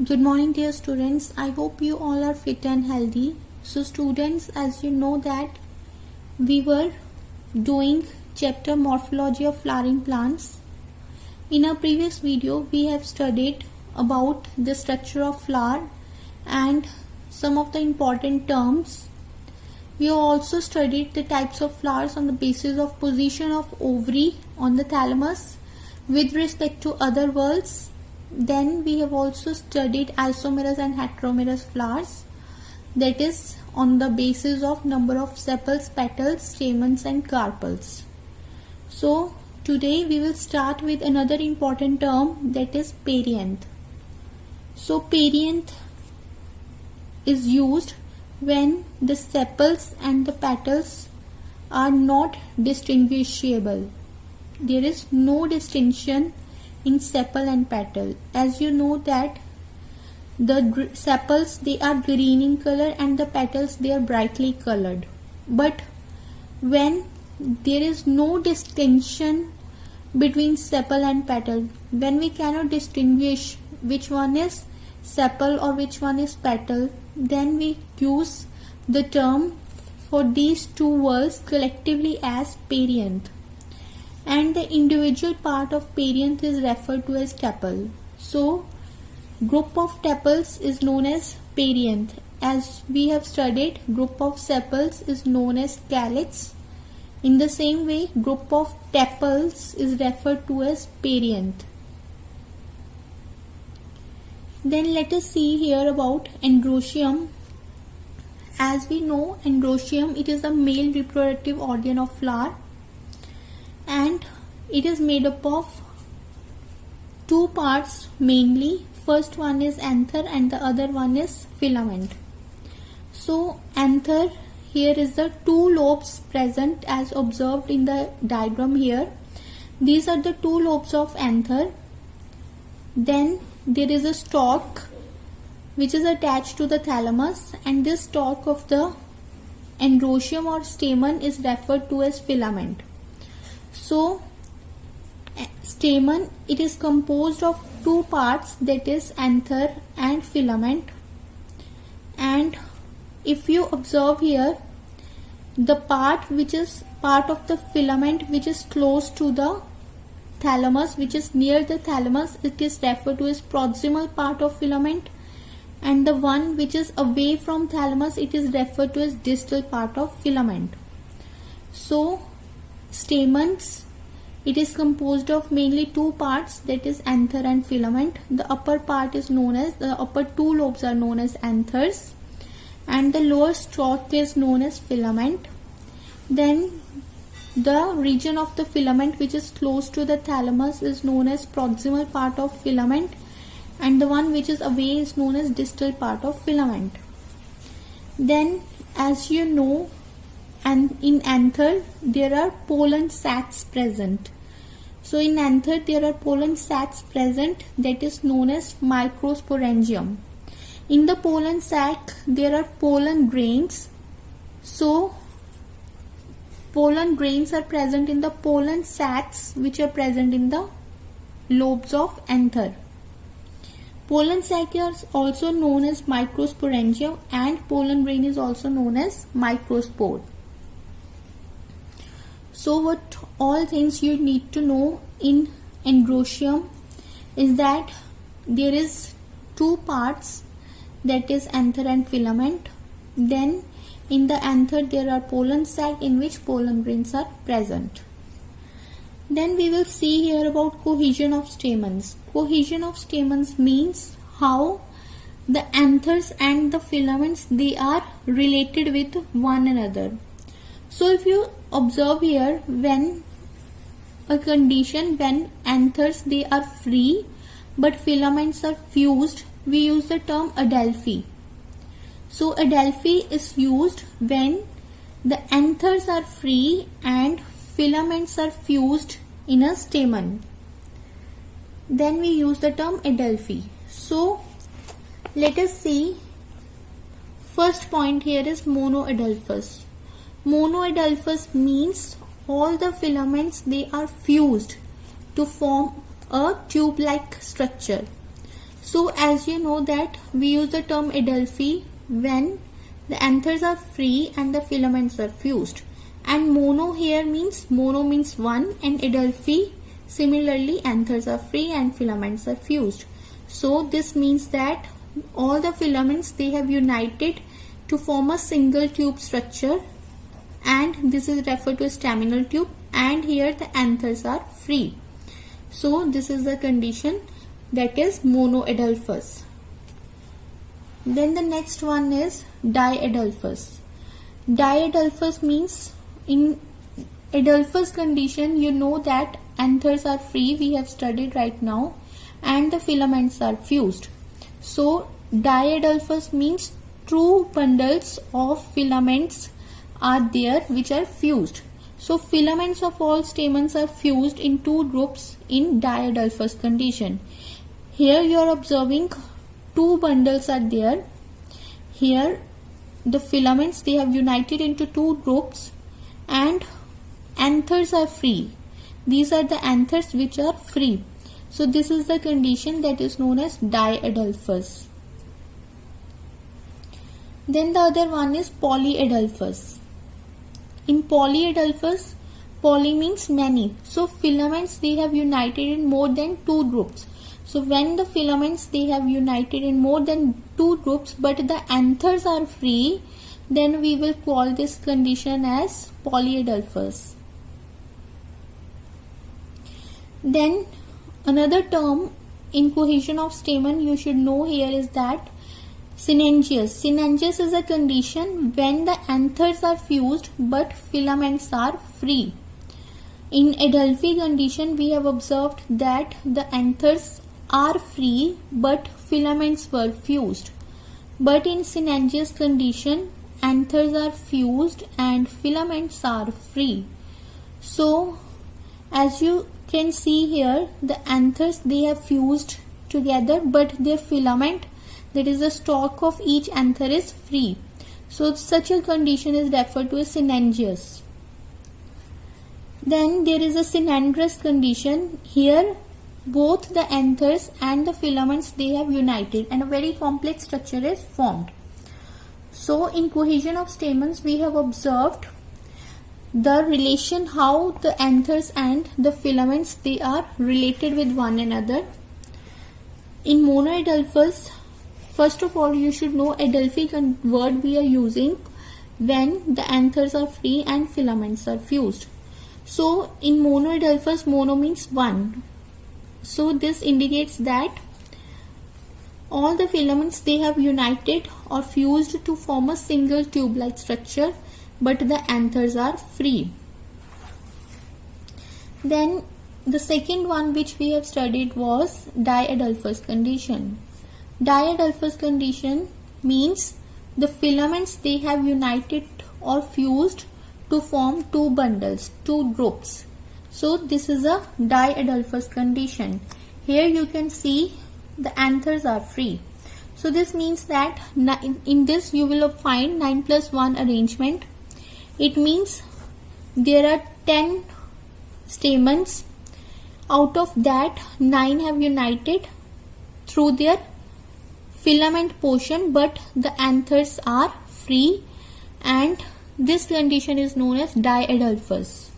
Good morning, dear students. I hope you all are fit and healthy. So students, as you know that we were doing chapter Morphology of Flowering Plants. In our previous video, we have studied about the structure of flower and some of the important terms. We have also studied the types of flowers on the basis of position of ovary on the thalamus with respect to other whorls. Then we have also studied isomerous and heteromerous flowers, that is on the basis of number of sepals, petals, stamens and carpels. So today we will start with another important term, that is perianth. So perianth is used when the sepals and the petals are not distinguishable. There is no distinction in sepal and petal. As you know that the sepals, they are green in color and the petals, they are brightly colored. But when there is no distinction between sepal and petal, when we cannot distinguish which one is sepal or which one is petal, then we use the term for these two whorls collectively as perianth. And the individual part of perianth is referred to as tepal. So group of tepals is known as perianth. As we have studied, group of sepals is known as calyx. In the same way, group of tepals is referred to as perianth. Then let us see here about androecium. As we know, androecium, it is a male reproductive organ of flower, and it is made up of two parts mainly. First one is anther and the other one is filament. So anther, here is the two lobes present as observed in the diagram here. These are the two lobes of anther. Then there is a stalk which is attached to the thalamus, and this stalk of the androecium or stamen is referred to as filament. So stamen, it is composed of two parts, that is anther and filament. And if you observe here, the part which is part of the filament which is close to the thalamus, which is near the thalamus, it is referred to as proximal part of filament, and the one which is away from thalamus, it is referred to as distal part of filament. So stamens, it is composed of mainly two parts, that is anther and filament. The upper part is known as, the upper two lobes are known as anthers, and the lower stalk is known as filament. Then the region of the filament which is close to the thalamus is known as proximal part of filament, and the one which is away is known as distal part of filament. Then, as you know, and in anther there are pollen sacs present. So in anther there are pollen sacs present, that is known as microsporangium. In the pollen sac there are pollen grains. So pollen grains are present in the pollen sacs which are present in the lobes of anther. Pollen sac is also known as microsporangium, and pollen grain is also known as microspore. So what all things you need to know in androecium is that there is two parts, that is anther and filament. Then in the anther there are pollen sac in which pollen grains are present. Then we will see here about cohesion of stamens. Cohesion of stamens means how the anthers and the filaments, they are related with one another. So if you observe here, when a condition when anthers, they are free but filaments are fused, we use the term adelphi. So adelphi is used when the anthers are free and filaments are fused in a stamen. Then we use the term adelphi. So let us see. First point here is monoadelphous. Monoadelphous means all the filaments, they are fused to form a tube-like structure. So as you know that we use the term adelphi when the anthers are free and the filaments are fused. And mono here means, mono means one, and adelphi similarly anthers are free and filaments are fused. So this means that all the filaments, they have united to form a single tube structure, and this is referred to as staminal tube, and here the anthers are free. So this is the condition, that is monoadelphous. Then the next one is diadelphous. Diadelphous means, in adelphous condition you know that anthers are free, we have studied right now, and the filaments are fused. So diadelphous means two bundles of filaments are there which are fused. So filaments of all stamens are fused in two groups in diadelphous condition. Here you are observing two bundles are there. Here the filaments, they have united into two groups and anthers are free. These are the anthers which are free. So this is the condition that is known as diadelphous. Then the other one is polyadelphous. In polyadelphous, poly means many. So filaments, they have united in more than two groups. So when the filaments, they have united in more than two groups but the anthers are free, then we will call this condition as polyadelphous. Then another term in cohesion of stamen you should know here is that synangious. Synangious is a condition when the anthers are fused but filaments are free. In adelphi condition we have observed that the anthers are free but filaments were fused. But in synangious condition anthers are fused and filaments are free. So as you can see here, the anthers, they have fused together but their filament, that is the stalk of each anther, is free. So such a condition is referred to as synangious. Then there is a synandrous condition. Here both the anthers and the filaments, they have united and a very complex structure is formed. So in cohesion of stamens we have observed the relation, how the anthers and the filaments, they are related with one another. In monoadelphous, first of all you should know adelphi word we are using when the anthers are free and filaments are fused. So in monoadelphous, mono means one. So this indicates that all the filaments, they have united or fused to form a single tube-like structure, but the anthers are free. Then the second one which we have studied was diadelphous condition. Diadelphous condition means the filaments, they have united or fused to form two bundles, two groups. So this is a diadelphous condition. Here you can see the anthers are free. So this means that in this you will find 9+1 arrangement. It means there are 10 stamens. Out of that 9 have united through their filament portion but the anthers are free, and this condition is known as diadelphous.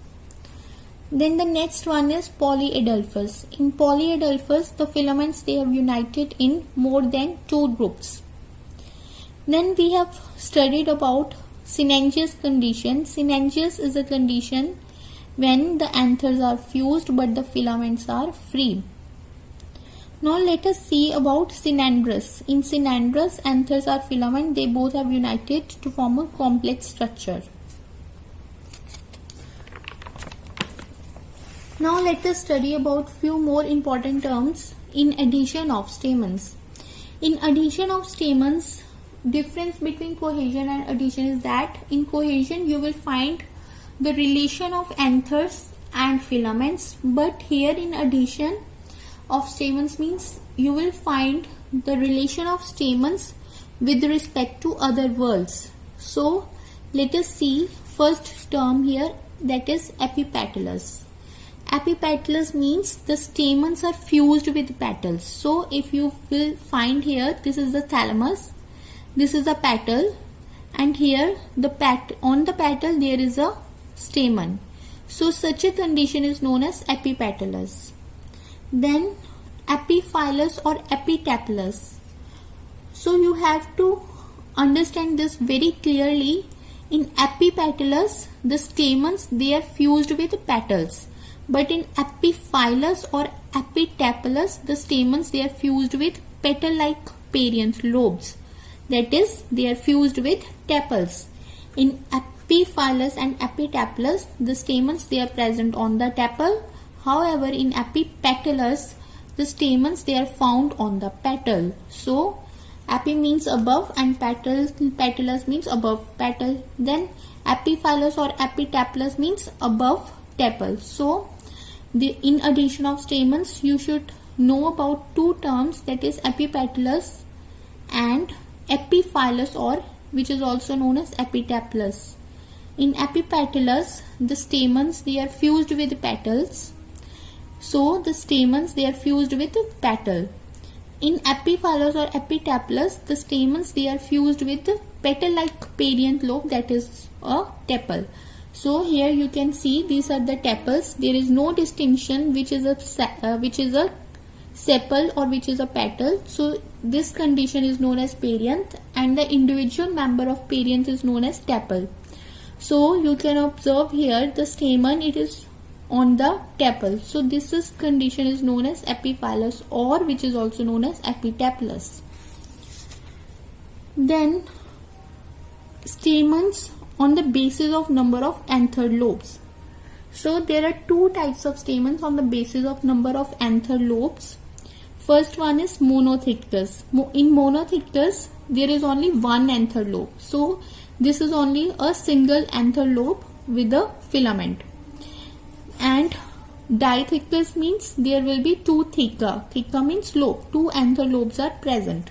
Then the next one is polyadelphous. In polyadelphous, the filaments, they have united in more than two groups. Then we have studied about synangious condition. Synangious is a condition when the anthers are fused but the filaments are free. Now let us see about synandrous. In synandrous, anthers are filament, they both have united to form a complex structure. Now let us study about few more important terms in adhesion of stamens. In adhesion of stamens, difference between cohesion and adhesion is that in cohesion you will find the relation of anthers and filaments, but here in adhesion of stamens means you will find the relation of stamens with respect to other whorls. So let us see first term here, that is epipetalous. Epipetalous means the stamens are fused with petals. So if you will find here, this is the thalamus, this is the petal, and here on the petal there is a stamen. So such a condition is known as epipetalous. Then epiphyllous or epitaphlous. So you have to understand this very clearly. In epipetalous, the stamens, they are fused with petals. But in epiphyllous or epitaphlous, the stamens, they are fused with petal-like perianth lobes. That is, they are fused with tepals. In epiphyllous and epitaphlous, the stamens, they are present on the tepal. However, in epipetalous, the stamens, they are found on the petal. So, epi means above and petalous means above petal. Then epiphyllous or epitaphlous means above tepal. So, in addition of stamens, you should know about two terms, that is epipetalous and epiphyllous, or which is also known as epitaphlous. In epipetalous, the stamens, they are fused with petals. So the stamens, they are fused with petal. In epiphyllous or epitaphlous, the stamens, they are fused with petal-like perianth lobe, that is a tepal. So here you can see these are the tepals. There is no distinction which is a sepal or which is a petal. So this condition is known as perianth, and the individual member of perianth is known as tepal. So you can observe here the stamen, it is on the tepal. So this condition is known as epiphyllous, or which is also known as epitaphlous. Then stamens on the basis of number of anthered lobes. So there are two types of stamens on the basis of number of anthered lobes. First one is monothecus. In monothecus, there is only one anthered lobe. So this is only a single anthered lobe with a filament. And dithecus means there will be two theca. Theca means lobe. Two anthered lobes are present.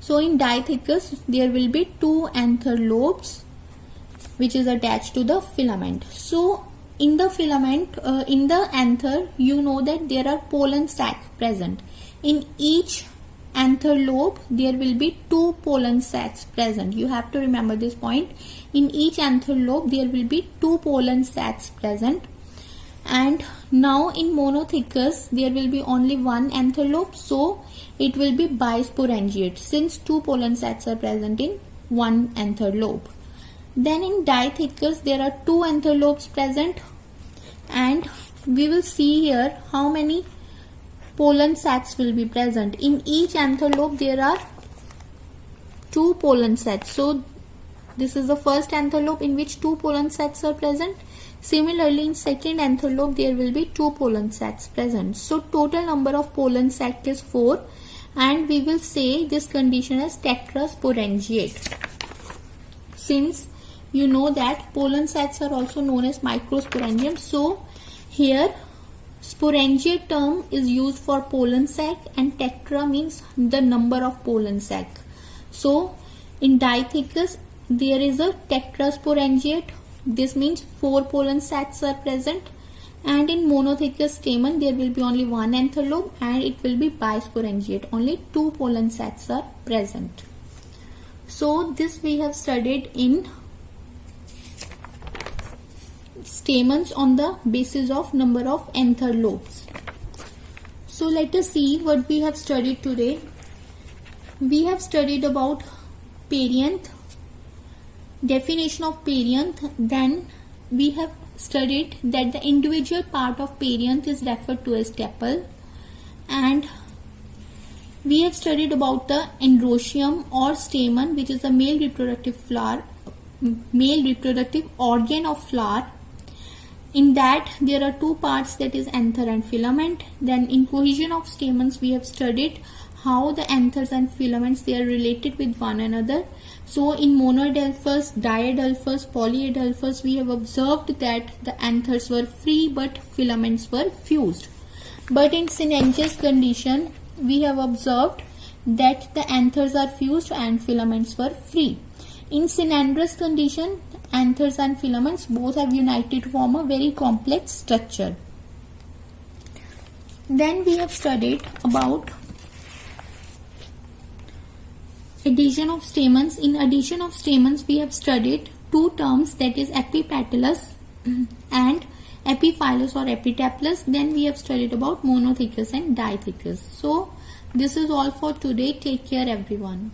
So in dithecus, there will be two anthered lobes which is attached to the filament. So in the filament, in the anther, you know that there are pollen sacs present. In each anther lobe, there will be two pollen sacs present. You have to remember this point. In each anther lobe, there will be two pollen sacs present. And now in monothecus, there will be only one anther lobe. So it will be bisporangiate, since two pollen sacs are present in one anther lobe. Then in dithecus, there are two anther lobes present, and we will see here how many pollen sacs will be present. In each anther lobe, there are two pollen sacs. So this is the first anther lobe in which two pollen sacs are present. Similarly, in second anther lobe, there will be two pollen sacs present. So total number of pollen sacs is 4, and we will say this condition as tetrasporangiate. Since you know that pollen sacs are also known as microsporangium, so here sporangiate term is used for pollen sac, and tetra means the number of pollen sac. So in dithecus, there is a tetrasporangiate. This means 4 pollen sacs are present. And in monothecus stamen, there will be only one anther lobe, and it will be bisporangiate. Only 2 pollen sacs are present. So this we have studied in stamens on the basis of number of anther lobes. So let us see what we have studied today. We have studied about perianth, definition of perianth. Then we have studied that the individual part of perianth is referred to as tepal, and we have studied about the androecium or stamen, which is a male reproductive organ of flower. In that there are two parts, that is anther and filament. Then in cohesion of stamens, we have studied how the anthers and filaments, they are related with one another. So in monoadelphous, diadelphous, polyadelphous, we have observed that the anthers were free but filaments were fused. But in Synanges condition, we have observed that the anthers are fused and filaments were free. In Synandrous condition, anthers and filaments both have united to form a very complex structure. Then we have studied about addition of stamens. In addition of stamens, we have studied two terms, that is epipetalous and epiphyllous or epitaplous. Then we have studied about monothecous and dithecous. So this is all for today. Take care everyone.